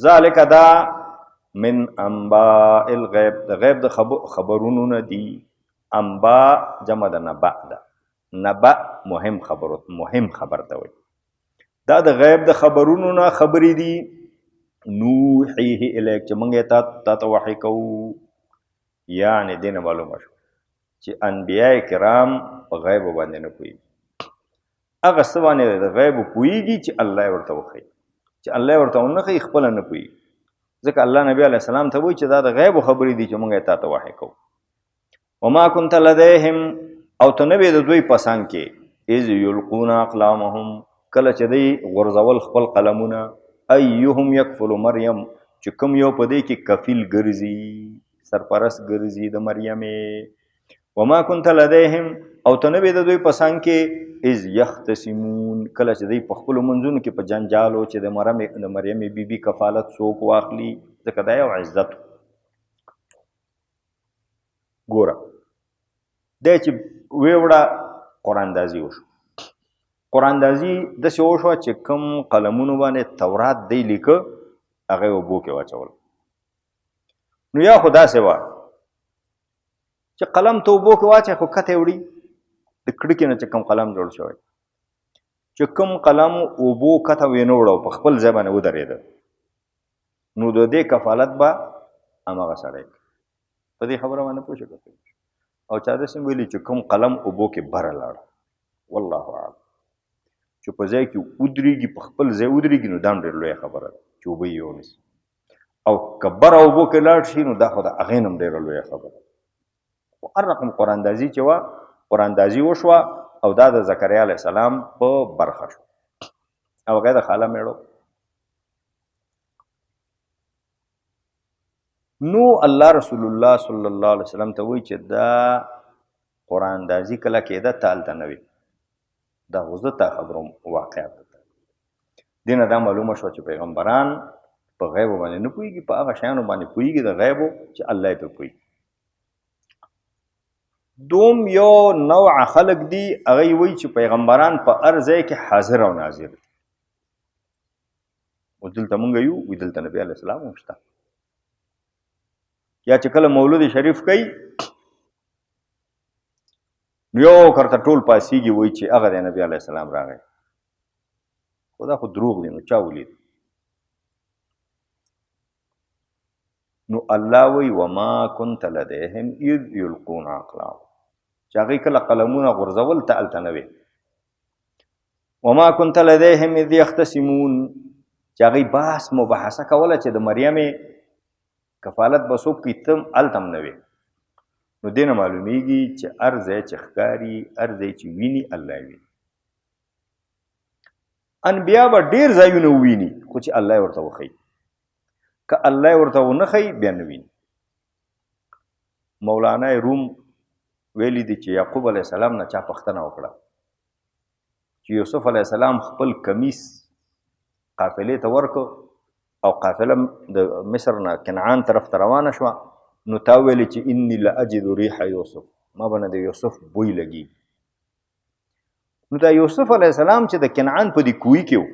ذالک دا من انباء الغیب د غیب د خبرونو نه دي. انباء جمع د نبأ ده. نبأ مهم خبر ته وایي. دا د غیب د خبرونو نه خبرې دي. نوحیه الیک چې موږ یې تا ته وحی کوو. یعنې دې نه معلومه شو چې انبیاء کرام په غیبو باندې نه پوهېږي. هغه څه باندې د غیبو پوهېږي چې الله یې ورته وښیي. چې الله یې ورته ونه ښیي خپله نه پوهېږي. ځکه الله نبي علیه السلام ته وایي چې دا د غیبو خبرې دي چې موږ یې تا ته وحی کوو. وما كنت لديهم او ته نه وې د دوی په څنګ کې اذ یلقون اقلامهم کله چې دوی غورځول خپل قلمونه. ایهم یکفل مریم چې کوم یو په دې کې کفیل ګرځي سرپرست ګرځي د مریمې. وما كنت لديهم او ته نه وې د دوی په څنګ کې اذ یختصمون کله چې دوی په خپلو منځونو کې په جنجالو چې د مریمې بیبي کفالت څوک واخلي. ځکه دا یو عزت. ګوره دی چې ویوړه قراندازي وشو. قراندازي داسې وشوه چې کوم قلمونو باندې تورات دی لیکه هغه یې اوبو کې واچول. نو یا خو داسې وه چې قلم ته اوبو کې واچوي خو کته یې وړي د کړکې نه چې کوم قلم جوړ شوی چې کوم قلم اوبو کته وینه وړه په خپل ځای باندې ودرېده نو د دې کفالت به هماغه سړی په دې خبره باندې پوه شو. او چا داسې ویلي چې کوم قلم اوبو کې بره لاړه. والله اعلم چې په ځای کې ودرېږي په خپل ځای ودرېږي نو دا هم ډېر لویه خبره ده چې اوبه یې ونیسي. او که بره اوبو کې لاړ شي نو دا خو د هغې نه هم ډېره لویه خبره ده. خو هر رقم قراندازي چې وه قراندازي وشوه او دا د زکریا علیه السلام په برخه شو او هغه د خاله میړو. نو الله رسول الله صلی الله علیه وسلم ته وایي چې دا قراندازي کله کېده تا هلته نه وي. دا خو زه تا خبروم واقعات ده. دې نه دا معلومه شوه چې پیغمبران په غیبو باندې نه پوهېږي په هغه شیانو باندې پوهېږي د غیبو چې الله یې پرې پوهېږي. دوم یو نوع خلق دي هغه یې وایي چې پیغمبران په هر ځای کې حاضر او ناظر دي. اوس دلته مونږ یو وي دلته نبي علیه السلام هم شته. یا چې کله مولود شریف کوي نو یو کرته ټول پاسېږي وایي چې هغه دی نبي علیه السلام راغی. خو دا خو دروغ دی. نو چا ولید؟ نو الله وایي وما كنت لديهم اذ یلقون اقلامهم چې هغوی کله قلمونه غورځول ته هلته نه وې. وما كنت لديهم اذ یختصمون چې هغوی بحث مباحثه کوله چې د مریمې کفالت به څوک کوي ته هم هلته هم نه وې. نو دې نه معلومیږي چې هر ځای چې ښکاري هر ځای چې ویني الله یې ویني. انبیا به ډېر ځایونه وویني خو چې الله یې ورته وښیي. که الله یې ورته ونه ښیي بیا نه ویني. مولانا روم ویلي دي چې یعقوب علیه السلام نه چا پوښتنه وکړه چې یوسف علیه السلام خپل کمیس قافلې ته ورکړ او قافله د مصر نه کنعان طرف ته روانه شوه نو تا ویلې چې انی لاجد ریح یوسف ما به نه د یوسف بوی لګي. نو دا یوسف علیه السلام چې د کنعان په دې کوی کې و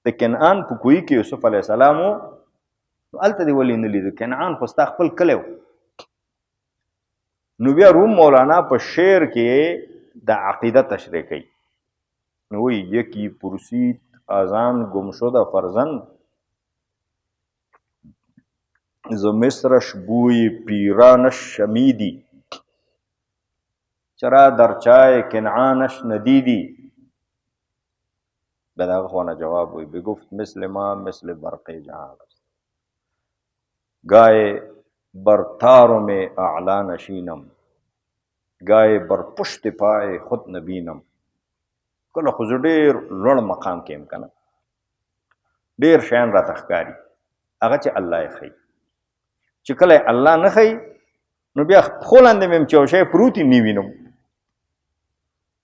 د کنعان په کوی کې یوسف علیه السلام و نو هلته دې ولې نه لیده؟ کنعان خو ستا خپل کلی و. نو بیا روم مولانا په شعر کې د عقیده تشریح کوي نو وایي یکی پرسید آذان گم شده فرزند ز مصرش بوی پیرانش شمیدی چرا در چای کنعانش ندیدی. به دغه خونه جواب وی بگفت مثل ما مثل برق جهان است گاه بر تارم اعلا نشینم گاه بر پشت پای خود نبینم. کله خو زه ډېر لوړ مقام کې یم که نه ډېر شیان راته ښکاري هغه چې الله یې ښیي. چې کله الله نه ښیي نو بیا پښو لاندې مې یم چې یو شی پروت یې نه وینم.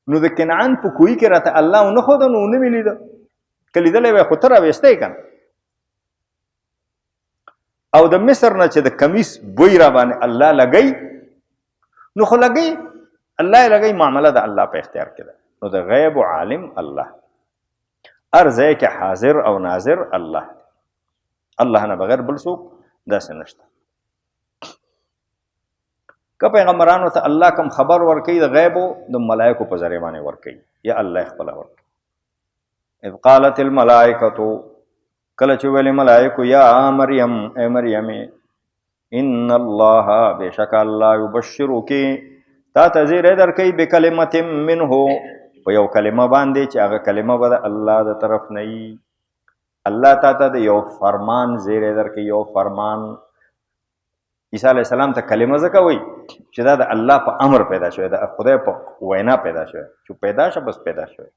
نو د کنعان په کوی کې راته الله ونه ښوده نو ونه مې لیده. که لیدلی وی خو ته راویستی که نه. او د مصر نه چې د کمیس بوی را باندې الله لګی نو خو لګی الله یې لګی معامله د الله په اختیار کې ده. نو د غیب عالم الله هر ځای کې حاضر او ناظر الله. الله نه بغیر بل څوک داسې نشته. که پیغمبرانو ته الله کوم خبر ورکوي د غیبو د ملایکو په ذریعه باندې ورکوي یا الله خپله ورکوي. اذ قالت الملائکتو کله چې ویلې ملایکو یا مریم ای مریمې ان الله بېشک الله یبشرکی تا ته زیری درکوي بکلمت منه په یو کلمه باندې چې هغه کلمه به د الله د طرف نه وي. الله تا ته د یو فرمان زیری درکوي، یو فرمان. عیسی علیه السلام ته کلمه ځکه وایي چې دا د الله په امر پیدا شوی، د خدای په وینا پیدا شوی، چې پیدا شه بس پیدا شوی.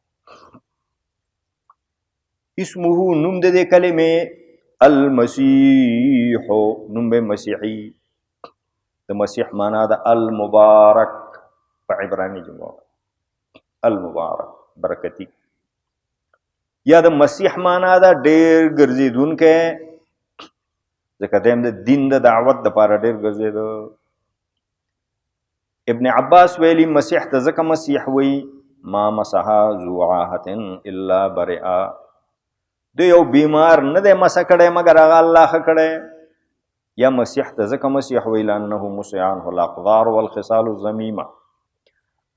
اسمه نوم د دې کلمې المسیح، نوم به مسیحي. د مسیح معنا د المبارک په عبراني جمله، المبارک برکتی. یا د مسیح معنا دا ډېر ګرځېدونکی، ځکه دیم د دین د دعوت دپاره ډېر ګرځېده. ابن عباس ویلي مسیح ته ځکه مسیح وایي ما مسحا ذو عاهة الا برئا، د یو بیمار نه دی مسح کړی مګر هغه الله ښه کړی. یا مسیح ته ځکه مسیح وایي لانه مسح عنه الاقذار والخصال الذمیمه،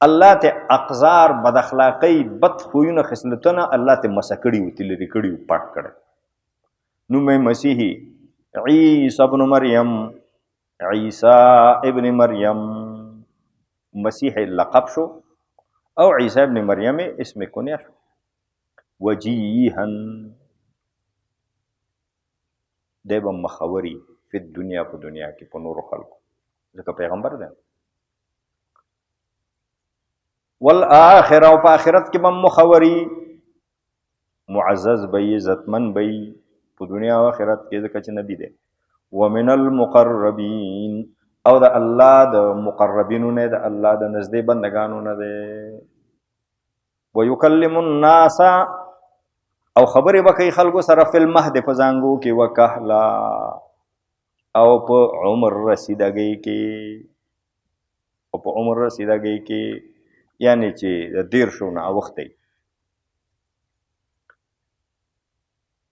الله ته اقذار بد اخلاقۍ بد خویونه خصلتونه الله ته مسح کړي وو، تلرې کړي وو، پاک کړی. نوم یې مسیحي. عیسی ابن مریم، عیسی ابن مریم مسیح لقب شو او عیسی ابن مریم اسم کنیه شو. وجیها دی به مخوري فی الدنیا، په دنیا کې په نورو خلکو، ځکه پیغمبر دی. والآخره او په آخرت کې به مخوري، معزز به عزتمن به په دنیا او آخرت کې ځکه چې نبی دی. ومن المقربین او د الله د مقربینو نه، د الله د نزدې بندگانو نه دی. ویکلم الناس او خبرې به کوي خلکو سره فی المهد په زانګو کې، وکهلا او په عمر رسیدګۍ کې، او په عمر رسیدګۍ کې یعنی چې د 13 نه اوختی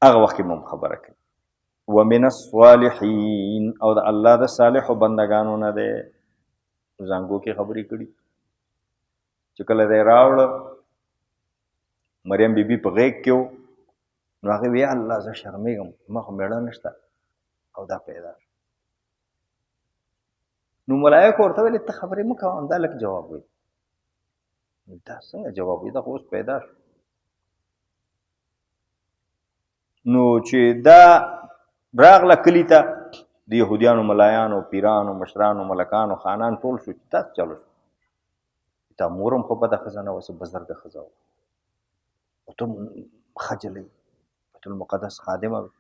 هغه وخت کې هم خبره کوي. ومن الصالحین او د الله د صالحو بندگانو نه دی. زانګو کې خبرې کړي چې کله دی راوړه مریم بیبي په غیږ کې و، نو هغې وی الله زه شرمېږم، ما خو مېړه نشته او دا پیدا شو. نو ملایکو ورته ویلې ته خبرې مه کوه، همدا لږ جواب وایي. دا څنګه جواب وایي، دا خو اوس پیدا شو. نو چې دا راغله کلي ته، د یهودیانو ملایانو پیرانو مشرانو ملکانو خانان ټول شو چې تاسو چلو شو، تا مورم خو بده ښځه نه وه، څه بزرګه ښځه وه، او ته ښه جلۍ بیت المقدس خادمه وې،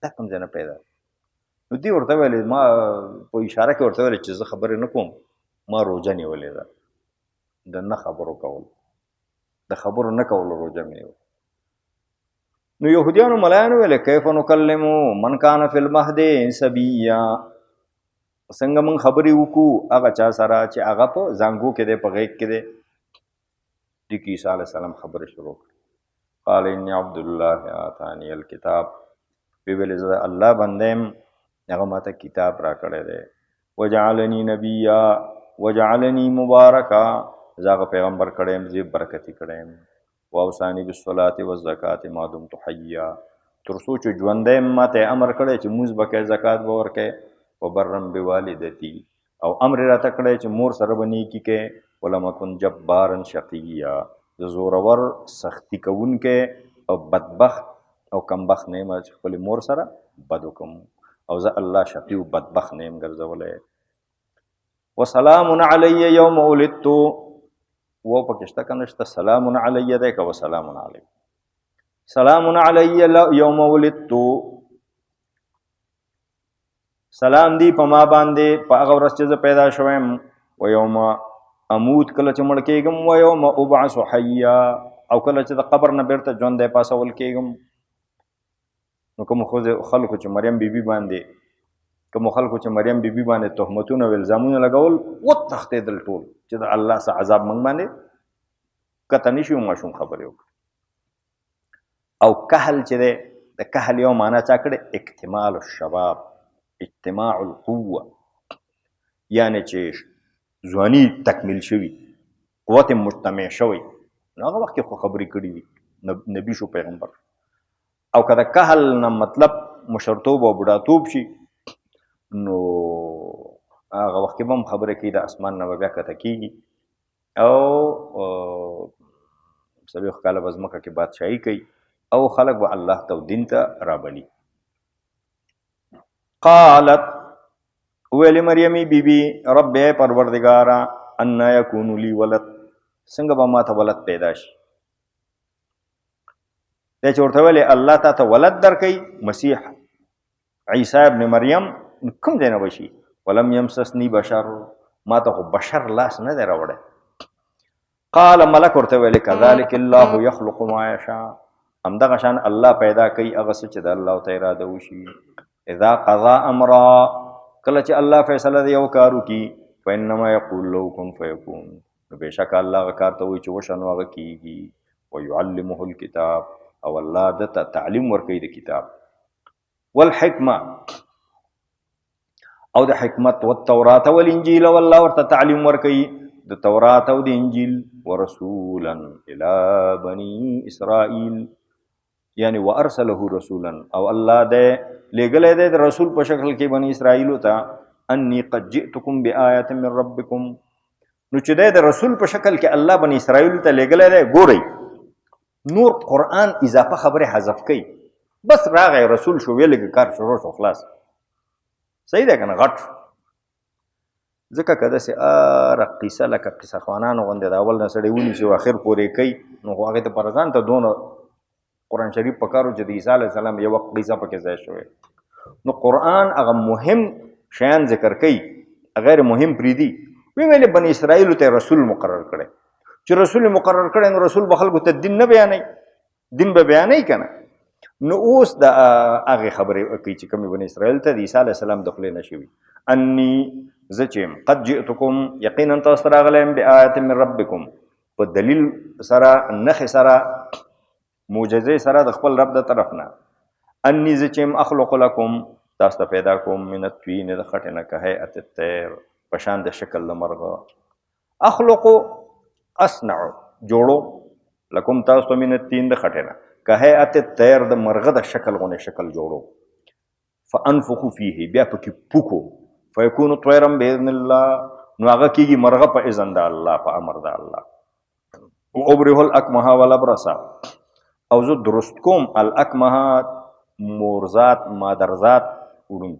دا کوم ځای نه پیدا. نو دې ورته ویلې، ما په اشاره کې ورته ویلې چې زه خبرې نه کوم، ما روژه نیولې ده، د نه خبرو کول، د خبرو نه کولو روژه مې نیولې. نو یهودیانو ملایانو ویلې کیف نکلمو من کان فی المهد صبیا، څنګه موږ خبرې وکړو هغه چا سره چې هغه په زانګو کې دی، په غیږ کې دی. دې کې عیسی علیه السلام خبرې شروع کړې. قال انی عبد الله آتانی الکتاب، وی ویلې زه الله بنده یم، هغه ماته کتاب را کړی دی. وجعلنی نبیا وجعلنی مبارکا، زه هغه پیغمبر کړی یم، زه برکتي کړی یم. واوصانی بالصلاة والزکات ما دمت حیا، تر څو چې ژوندی یم ماته امر کړی چې مونځ به کوې، زکات به ورکوې. وبرم بوالدتي، او امر یې راته کړی چې مور سره به نیکي کوې. ولم اکن جبارا شقیا، زه زورور سختی کوونکی او بدبخت او کمبخت نه یم چې خپلې مور سره بد وکړم، او زه الله شقي او بدبخت نه یم ګرځولی. وسلام علی یوم ولدتو، و پکې شته که نشته، سلام علی دی که وسلام علی. سلام علی یوم ولدتو، سلام دی په ما باندې په هغه ورځ چې زه پیدا شویم. و یوم اموت، کله چې مړ کېږم. و یوم ابعث حیا، او کله چې د قبر نه بیرته ژوندی پاسول کېږم. نو کومو خلکو چې مریم بیبي باندې تهمتونه او الزامونه لګول، وتښتېدل ټول چې د الله څخه عذاب موږ باندې کته نه شي، ماشوم خبرې وکړي. او کهل چې دی د کهل یو معنا چا کړې اکتمال الشباب، اجتماع القوه، یعنی چې ځواني تکمیل شوي، قوت مجتمع شوی، نو هغه وخت کې خو خبرې کړي دي، نبي شو پیغمبر. او که د کهل نه مطلب مشرتوب او بوډاتوب شي نو هغه وخت کې به هم خبرې کوي، د اسمان نه به بیا کښته کېږي او څلوېښت کاله به ځمکه کې بادشاهي کوي او خلک به الله ته او دین ته رابلي. قالت ویلې مریمي بیبي رب پروردګاره انا یکون لی ولد، څنګه به ما ته ولد پیدا شي؟ دی چې ورته ویلې الله تا ته ولد درکوي، مسیح عیسی ابن مریم، کوم ځای نه به شي؟ ولم یمسسني بشر، ما ته خو بشر لاس نه دی راوړی. قال ملک ورته ویلې کذلک الله یخلق ما یشاء، همدغه شان الله پیدا کوي هغه څه چې د الله ته اراده وشي. اذا قضا امرا، کله چې الله فیصله د یو کار وکړي، فانما یقول له کن فیکون، نو بېشکه الله هغه کار ته وایي چې وشه نو هغه کېږي. ویعلمه الکتاب، او الله ده ته تعلیم ورکوي د کتاب، والحکمه، او د حکمت، والتورات والانجیل، او الله ورته تعلیم ورکوي د تورات او د انجیل. ورسولا الى بني اسرائیل، یعنی وارسله رسولا، او الله ده لېږلی دی د رسول په شکل کې بني اسرائیلو ته، انی قد جئتکم بآیة من ربکم، نو چې دی د رسول په شکل کې الله بني اسرائیلو ته لېږلی دی. ګورئ نور قرآن اضافه خبرې حذف کوي، بس راغی رسول شو، ویلې کار شروع شو، خلاص. صحیح دی که نه؟ غټ ځکه که داسې هره قیصه لکه قیصه خوانانو غوندې د اول نه سړی ونیسي او اخر پورې کوي، نو خو هغې ته پر ځان ته دونه قرآن شریف په کار و چې د عیسی علیه السلام یوه قیصه پکې ځای شوې. نو قرآن هغه مهم شیان ذکر کوي، غیر مهم پرېږدي. ویلې بني اسرائیلو ته رسول مقرر کړی، چې رسول مقرر کړی نو رسول به خلکو ته دین نه بیانوي، دین به بیانوي که نه. نو اوس د هغې خبرې کوي چې کومې بني اسرائیل ته د عیسی علیه السلام د خولې نه شوي. انی زه چې یم قد جئتکم، یقینا تاسو ته راغلی یم بآیة من ربکم، په دلیل سره، نښې سره، معجزې سره د خپل رب د طرف نه. انی زه چې یم اخلق لکم، تاسو ته پیدا کوم، من الطین، د خټې نه، کهیئة الطیر، په شان د شکل د مرغه. اخلقو اصنع، جوړو، لکم تاسو ته، من الطین، د خټې نه، کهیئة الطیر، د مرغه د شکل غوندې شکل جوړو. فانفخو فیه، بیا پکې پوکو، فیکون طیرا باذن الله، نو هغه کېږي مرغه په اذن د الله، په امر د الله. وابرئ الاکمه والابرص، او زه درست کوم الاکمه، مورزات، مادرزات، وړون،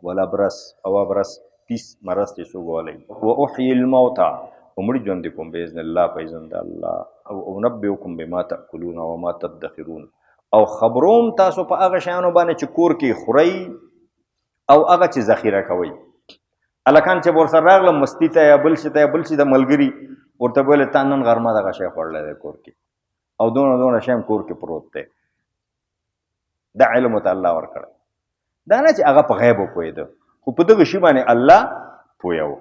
والابرص، او ابرص، پیس مرض چې څوک والی. واحیي الموتى، ومړي ژوندي کوم باذن الله، په اذن د الله. او انبئکم بما تاکلون وما تدخرون، او خبروم تاسو په هغه شیانو باندې چې کور کې خورئ او هغه چې ذخیره کوئ. هلکان چې به ورسره راغلم مستي ته یا بل شي ته یا بل شي د ملګري، ورته به ویلې تا نن غرمه دغه شی خوړلی دی کور کې، او دونه شی هم کور کې پروت دی. دا علم ورته الله ورکړی. دا نه چې هغه په غیب وپوهېده، خو په دغه شي باندې الله پوهه و،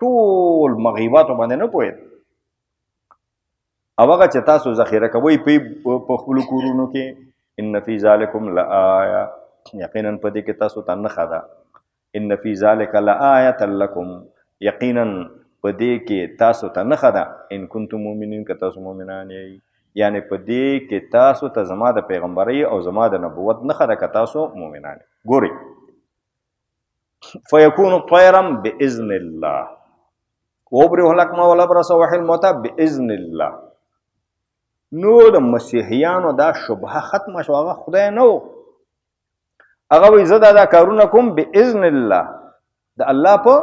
ټول مغیباتو باندې نه پوهېده. او هغه چې تاسو ذخیره کوئ په خپلو کورونو کې، ان فی ذلکم لآیه، یقینا په دې کې تاسو ته نښه ده. ان فی ذلک لآیة لکم، یقینا په دې کې تاسو ته نښه ده. ان کنتم مؤمنین، که تاسو مؤمنان یئ، یعنی په دې کې تاسو ته زما د پیغمبرۍ او زما د نبوت نښه ده، که تاسو مؤمنان یئ. ګورئ فیکون طیرا باذن الله، وابرئ الاکمه والابرص واحیي الموتى باذن الله. نو د مسیحیانو دا شبهه ختمه شو، هغه خدای نه و، هغه وایي زه دا کارونه کوم باذن الله، د الله په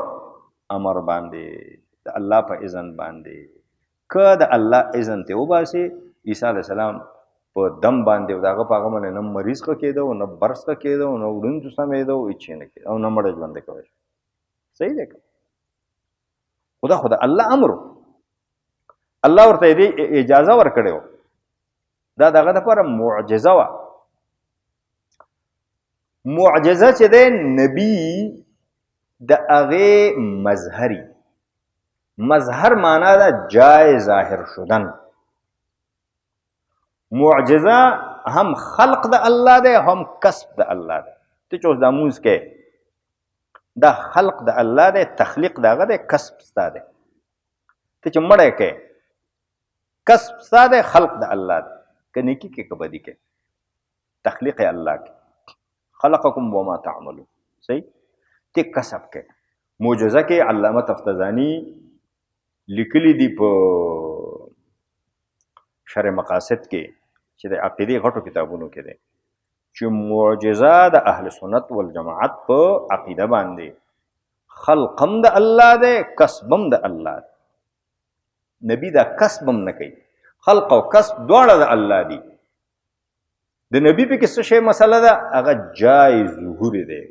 امر باندې، د الله په اذن باندې. که د الله اذن ته وباسي، عیسی علیه السلام په دم باندې او د هغه په هغه باندې نه مریض ښه کېده، نه برس ښه کېده، نه وړوندو سمېده، هېڅ شی نه کېده، او نه مړه ژوندی کولی شو. صحیح دی که؟ خو د الله امر و، الله ورته دې اجازه ورکړې وه. دا د هغه دپاره معجزه وه. معجزه چې دی نبي د هغې مظهري، مظهر معنا ده جای ظاهر شدن. معجزه هم خلق د الله دی هم کسب د الله دی. ته چې اوس دا مونځ کې دا خلق د الله دی، تخلیق د هغه دی، کسب ستا دی. ته چې مړی کې کسب ستا دی، خلق د الله دی. که نیکي کې که بدي کې تخلیق الله کې. خلقکم وما تعملون. صحیح. ته کسب کې معجزه کې علامه تفتزانی لیکلی دی په شرح مقاصد کې چې د عقیدې غټو کتابونو کې دی چې معجزه د اهل سنت والجماعت په عقیده باندې خلقم د الله دی، کسبم د الله دی. نبی دا کسبم نه کوي، خلق او کسب دواړه د الله دي. د نبی په کې څه شی مسله ده؟ هغه جای ظهور دی،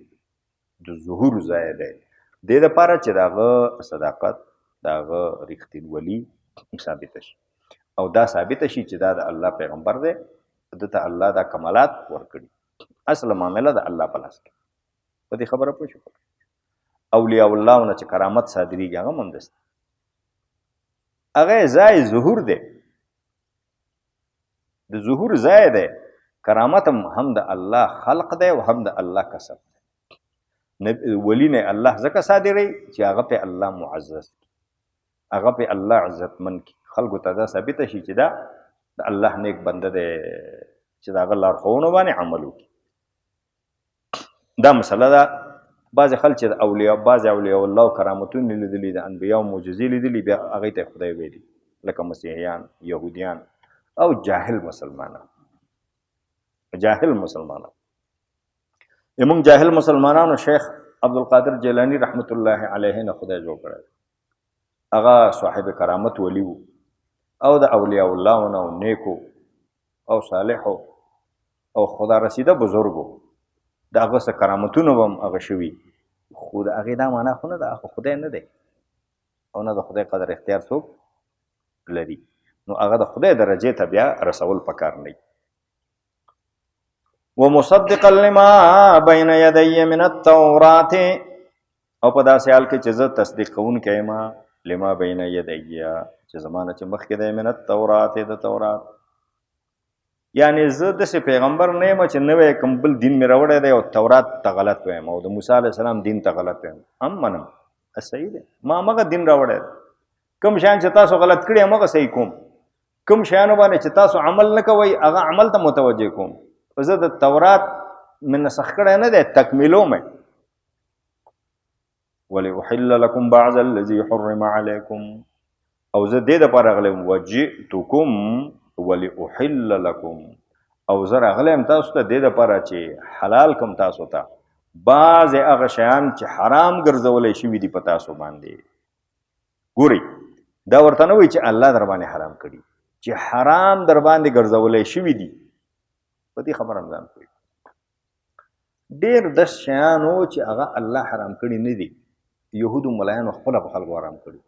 د ظهور ځای دی. دې دپاره چې د هغه صداقت، د هغه رښتینولي ثابته شي او دا ثابته شي چې دا د الله پیغمبر دی، ده ته الله دا کمالات ورکړي. اصل معامله د الله په لاس کې. په دې خبره پوه شو؟ اولیاء الله نه چې کرامت صادریږي هغه هم همداسې، هغه ځای ظهور دی، د ظهور ځای دی. کرامت هم د الله خلق دی او هم د الله کسب دی. ولی نه الله ځکه صادروي چې هغه په الله معزز کی، هغه په الله عزتمن کی. خلکو ته دا ثابته شي چې دا د الله نیک بنده دی چې د هغه لارښوونو باندې عمل وکړي. دا مسله ده. بعضې خلک چې بعضې اولیاء الله کرامتونه لیدلي، د انبیاو معجزې لیدلي، بیا هغوی ته خدای ویلي، لکه مسیحیان، یهودیان او جاهل مسلمانان. جاهل مسلمانان زموږ جاهل مسلمانانو شیخ عبدالقادر جیلانی رحمت الله علیه نه خدای جوړ کړی. هغه صاحب کرامت ولی و او د اولیاء الله نه او نیکو او صالحو او خدا رسیده بزرګو د هغه څه کرامتونه به هم هغه شوي، خو د هغې دا معنا خو نه ده، خو خدای نه دی او نه د خدای قدر اختیار څوک لري. نو هغه د خدای درجې ته بیا رسول پکار نه. ومصدقا لما بین یدی من التورات، او په داسې حال کې چې زه تصدیق کوونکی یم لما بین یدی، چې زمانه چې مخکې دی، من التورات، د تورات. یعنی زه داسې پیغمبر نه یم چې نوی کوم بل دین مې راوړی دی او تورات ته غلط ویم او د موسی علیه السلام دین ته غلط ویم. هم منم صحیح دی، ما همغه دین راوړی دی. کوم شیان چې تاسو غلط کړي همغه صحیح کوم، کوم شیانو باندې چې تاسو عمل نه کوئ هغه عمل ته متوجه کوم. زه د تورات مې نسخ کړی نه دی، تکمیلو مې. ولأحل لکم بعض الذي حرم علیکم، او زه دې دپاره راغلی یم وجئتکم ولأحل لکم، او زه راغلی یم تاسو ته دې دپاره چې حلال کم تاسو ته بعضې هغه شیان چې حرام ګرځولی شوي دي په تاسو باندې. ګورئ دا ورته نه وایي چې الله در باندې حرام کړي، چې حرام در باندې ګرځولی شوي دي. په دې خبره هم ځان پوهېږي. ډېر داسې شیان و چې هغه الله حرام کړي نه دي، یهودو ملایانو خپله په خلکو حرام کړي.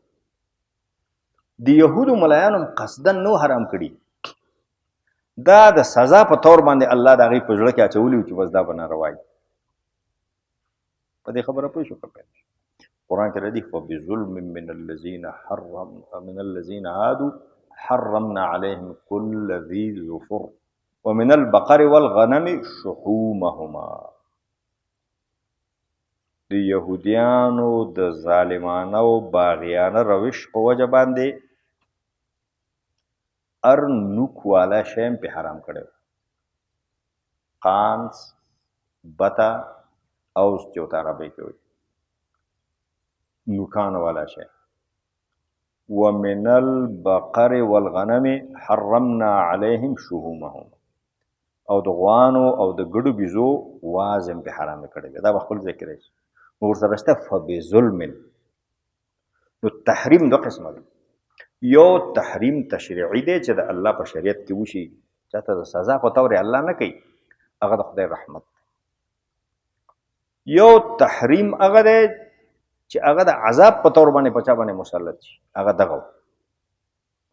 د یهودو ملایانو قصدن نو حرام کړي، دا د سزا په طور باندې الله د هغې په زړه کې اچولي و چې بس دا به ناروا وي. په دې خبره پوه شو که قرآن کې راځي فبظلم من الذين هادوا حرمنا عليهم كل ذي ظفر ومن البقر والغنم شحومهما. د یهودیانو د ظالمانه او باغیانه روش په وجه باندې هر نوک والا شی هم پې حرام کړی و. قانس، بته، اوس چې ورته عربۍ کې وایي نوکانو والا شی. ومن البقر والغنم حرمنا عليهم شحومهم، او د غوانو او د ګډو بیزو واز هم پې حرام کړی دی. دا به خپل ځای کې راشي. نو ورسره شته فبظلم. نو تحریم دوه قسمه دی، یو تحریم تشریعي دی چې د الله په شریعت کې وشي، چاته د سزا په طور الله نه کوي، هغه د خدای رحمت دی. یو تحریم هغه دی چې هغه د عذاب په طور باندې په چا باندې مسلط شي، هغه دغه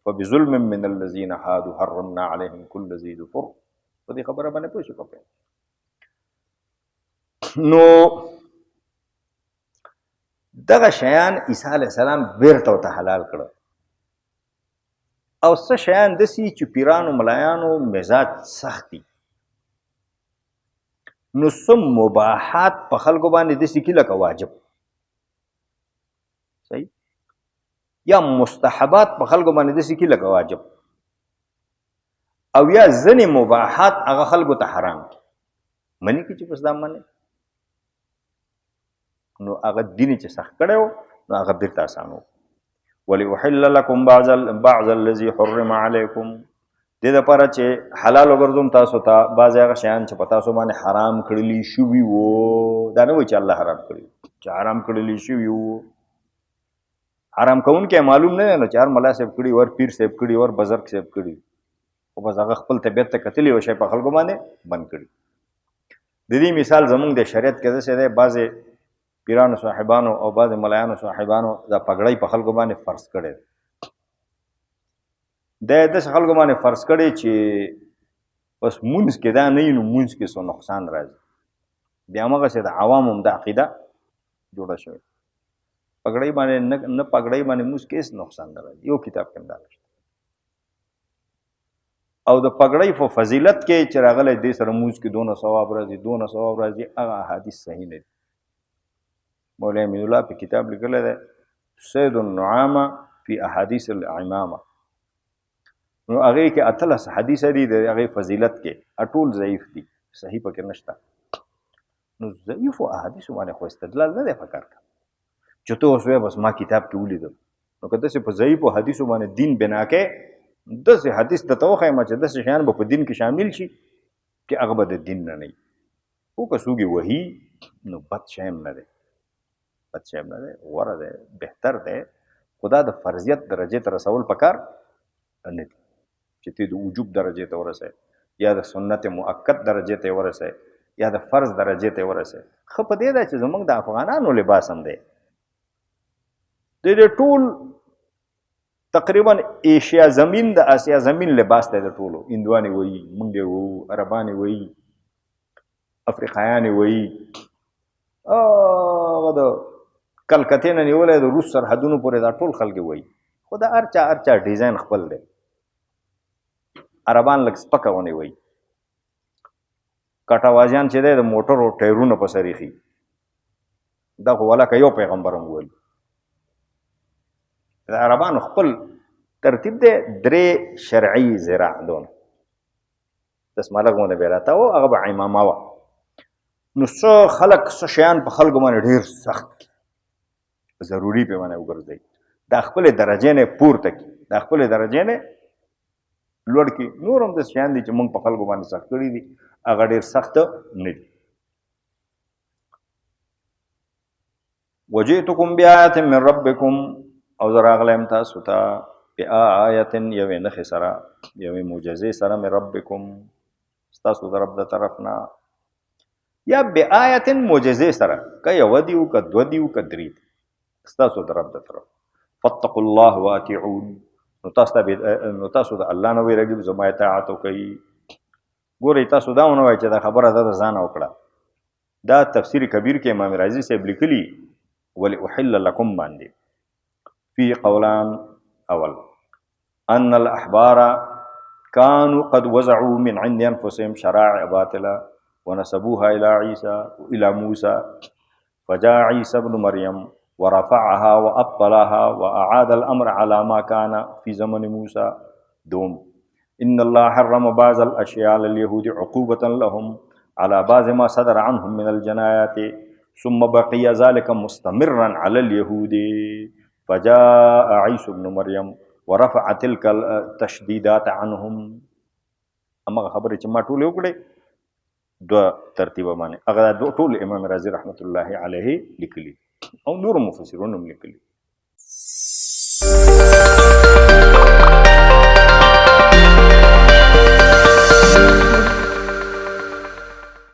فبظلم من الذين هادوا حرمنا عليهم كل ذي ظفر. په دې خبره باندې پوه شو که؟ نو دغه شیان عیسی علیه السلام بیرته ورته حلال کړه، او څه شیان داسې چې پیرانو ملایانو مزاج سخت دي، نو څه مباحات په خلکو باندې داسې کي لکه واجب صحیح یا مستحبات په خلکو باندې داسې کي لکه واجب او یا ځینې مباحات هغه خلکو ته حرام دي مني کې چې بس دا منې نو هغه دین چې سخت کړی و نو هغه بیرته اسان و ولأحل لکم بعض الذي حرم علیکم دې دپاره چې حلال وګرځوم تاسو ته بعضې هغه شیان چې په تاسو باندې حرام کړلي شوي وو دا نه وایي چې الله حرام کړي چې حرام کړلي شوي وو حرام کوونکی معلوم نه دی نو چې هر ملا صاحب کړي ور پیر صاحب کړي ور بزرګ صاحب کړي خو بس هغه خپل طبیعت ته کتلي یو شی په خلکو باندې بند کړي د دې مثال زمونږ د شریعت کې داسې دی بعضې پیرانو صاحبانو او بعضې ملایانو صاحبانو دا پګړۍ په خلکو باندې فرض کړی دی داسې خلکو باندې فرض کړی چې بس مونځ کې دا نه وي نو مونځ کې څه نقصان راځي بیا همغسې د عوامو هم د عقیده جوړه شوې پګړۍ باندې نه پګړۍ باندې مونځ کې هېڅ نقصان نه راځي یو کتاب کې هم دا نشته او د پګړۍ په فضیلت کې چې راغلی دې سره مونځ کې دونه ثواب راځي هغه احادیث صحیح نه دي مولوی امین الله په کتاب لیکلی دی سید النعامه فی احادیث العمامه نو هغې کې 18 حدیث دي د هغې فضیلت کې ټول ضعیف دي صحیح پکې نشته نو ضعیفو احادیثو باندې خو استدلال نه دی پکار چې ته اوس وایې بس ما کتاب کې ولیدل نو که داسې په ضعیفو حدیثو باندې دین بنا کې داسې حدیث درته وښیم چې داسې شیان به په دین کې شامل شي چې هغه به د دین نه نه وي خو که څوک یې وهي نو بد شی هم نه دی غوره دی بهتر دی خو دا د فرضیت درجې ته رسول پکار نه دي چې ته د وجوب درجې ته ورسې یا د سنت مؤکد درجې ته ورسې یا د فرض درجې ته ورسې ښه په دې ده چې زموږ د افغانانو لباس هم دی د دې ټول تقریبا ایشیا زمین د آسیا زمین لباس دی د ټولو هندوانې وایي موږ یې وایو عربانې وایي افریقایانې وایي هغه د کلکتې نه نیولی د روس سرحدونو پورې دا ټول خلک وایي خو د هر چا ډیزاین خپل دی عربان لږ سپکه ونې وایي کټوازیان چې دی د موټرو ټایرونه په سر ایښي دا خو ولکه یو پیغمبر هم ویل د عربانو خپل ترتیب دی 3 شرعي زراع دونه دسماله غونه به راته و هغه به عمامه وه نو څه خلک څه شیان په خلکو باندې ډېر سخت کړي ضروري پې باندې وګرځوي دا خپلې درجې نه پورته کړي دا خپلې درجې نه لوړ کړي نور هم داسې شیان دي چې موږ په خلکو باندې سخت کړي دي هغه ډېر سخت نه دي وجئتکم بآیة من ربکم او زه راغلی یم تاسو ته بآیة یوې نښې سره یوې معجزې سره من ربکم ستاسو د رب د طرف نه یا بآیة معجزې سره که یوه دي که 2 دي که 3 دي ستاسو د رب د طرف فاتقوا الله واطیعون نو تاسو د الله نه ویرېږئ زما اطاعت وکئ ګورئ تاسو دا ونه وایئ چې دا خبره ده د ځانه وکړه دا تفسیر کبیر کې امام رازي صاحب لیکلي ولأحل لکم باندې فی قولان اول ان الاحبار كانوا قد وضعوا من عند انفسهم شرائع باطله ونسبوها الى موسى فجاء عيسى ابن مريم ورفعها وابطلها واعاد الامر على ما كان في زمن موسى دوم ان الله حرم بعض الاشياء لليهود عقوبه لهم على بعض ما صدر عنهم من الجنايات ثم بقي ذلك مستمرا على اليهود فجاء عيسى ابن مريم ورفع تلك التشديدات عنهم اما خبرې چې ما ټولې وکړې 2 ترتیبه باندې هغه ټول امام رازي رحمت الله علیه لیکلي او نور مفسرون هم لیکلي